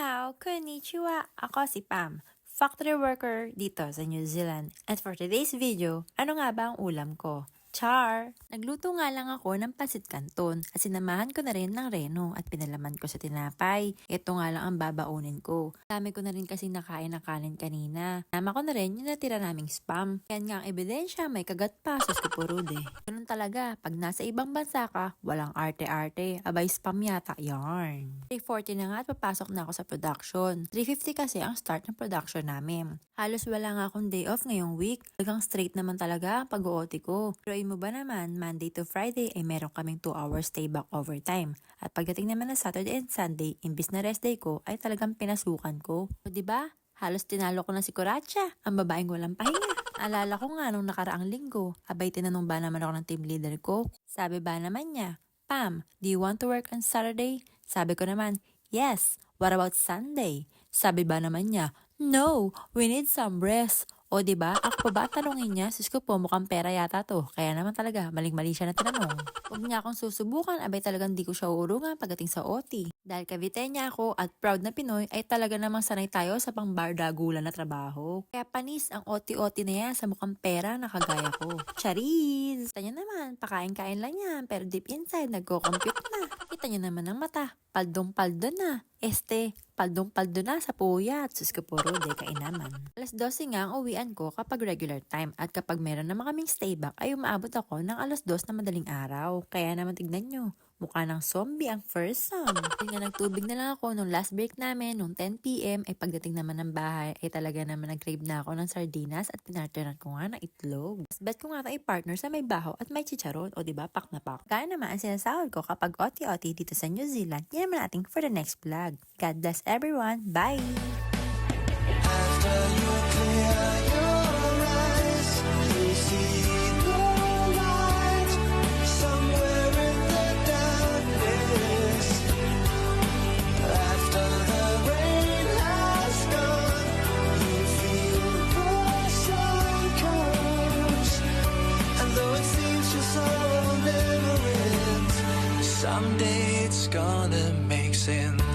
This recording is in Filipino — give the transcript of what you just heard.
Hao, konnichiwa! Ako si Pam, factory worker dito sa New Zealand. And for today's video, ano nga ba ang ulam ko? Char! Nagluto nga lang ako ng pasit canton at sinamahan ko na rin ng reno at pinalaman ko sa tinapay. Ito nga lang ang babaunin ko. Dami ko na rin kasi nakain ng kanin kanina. Nama ko na rin yung natira naming spam. Yan nga ang ebidensya, may kagat pa sa skupurude. Ganun talaga, pag nasa ibang bansa ka, walang arte-arte. Abay spam yata, yarn. 3:40 na nga at papasok na ako sa production. 3:50 kasi ang start ng production namin. Halos wala nga akong day off ngayong week. Talagang straight naman talaga ang pag-OT ko. Pero mo ba naman, Monday to Friday ay meron kaming 2 hours stay back overtime. At pagdating naman ng Saturday and Sunday, imbis na rest day ko, ay talagang pinasukan ko. O diba? Halos tinalo ko na si Kuratsa, ang babaeng walang pahinga. Alala ko nga nung nakaraang linggo, abay tinanong ba naman ako ng team leader ko. Sabi ba naman niya, Pam, do you want to work on Saturday? Sabi ko naman, yes. What about Sunday? Sabi ba naman niya, no, we need some rest. O diba, ako pa ba tanongin niya? Sus ko po, mukhang pera yata to. Kaya naman talaga, maling-mali siya na tinanong. Huwag niya akong susubukan, abay talagang di ko siya uurungan pagdating sa OT. Dahil Caviteña ako at proud na Pinoy, ay talaga namang sanay tayo sa pang-bardagulan na trabaho. Kaya panis ang OT-OT na yan sa mukhang pera na kagaya ko. Charis! Kita niyo naman, pakain-kain lang yan, pero deep inside, nagko-compute na. Kita niyo naman ang mata, paldong-paldo na. Paldong-paldo na sa puyat. Sus ko puro, de kainaman. Alas 12 nga ang uwian ko kapag regular time at kapag meron naman kaming stay back ay umaabot ako ng alas 2 na madaling araw. Kaya naman tignan nyo, mukha ng zombie ang first sum. Kaya nga nagtubig na lang ako nung last break namin nung 10 PM ay pagdating naman ng bahay ay talaga naman nag-crave na ako ng sardinas at pinartneran ko nga ng itlog. Bet ko nga ito ay partner sa may bahaw at may chicharon o diba pak na pak. Kaya naman ang sinasahod ko kapag OT-OT dito sa New Zealand, yan naman natin for the next vlog. God bless everyone. Bye! After you clear your eyes, you see the light somewhere in the darkness. After the rain has gone, you feel the sun comes. And though it seems just so never ends, someday it's gonna make sense.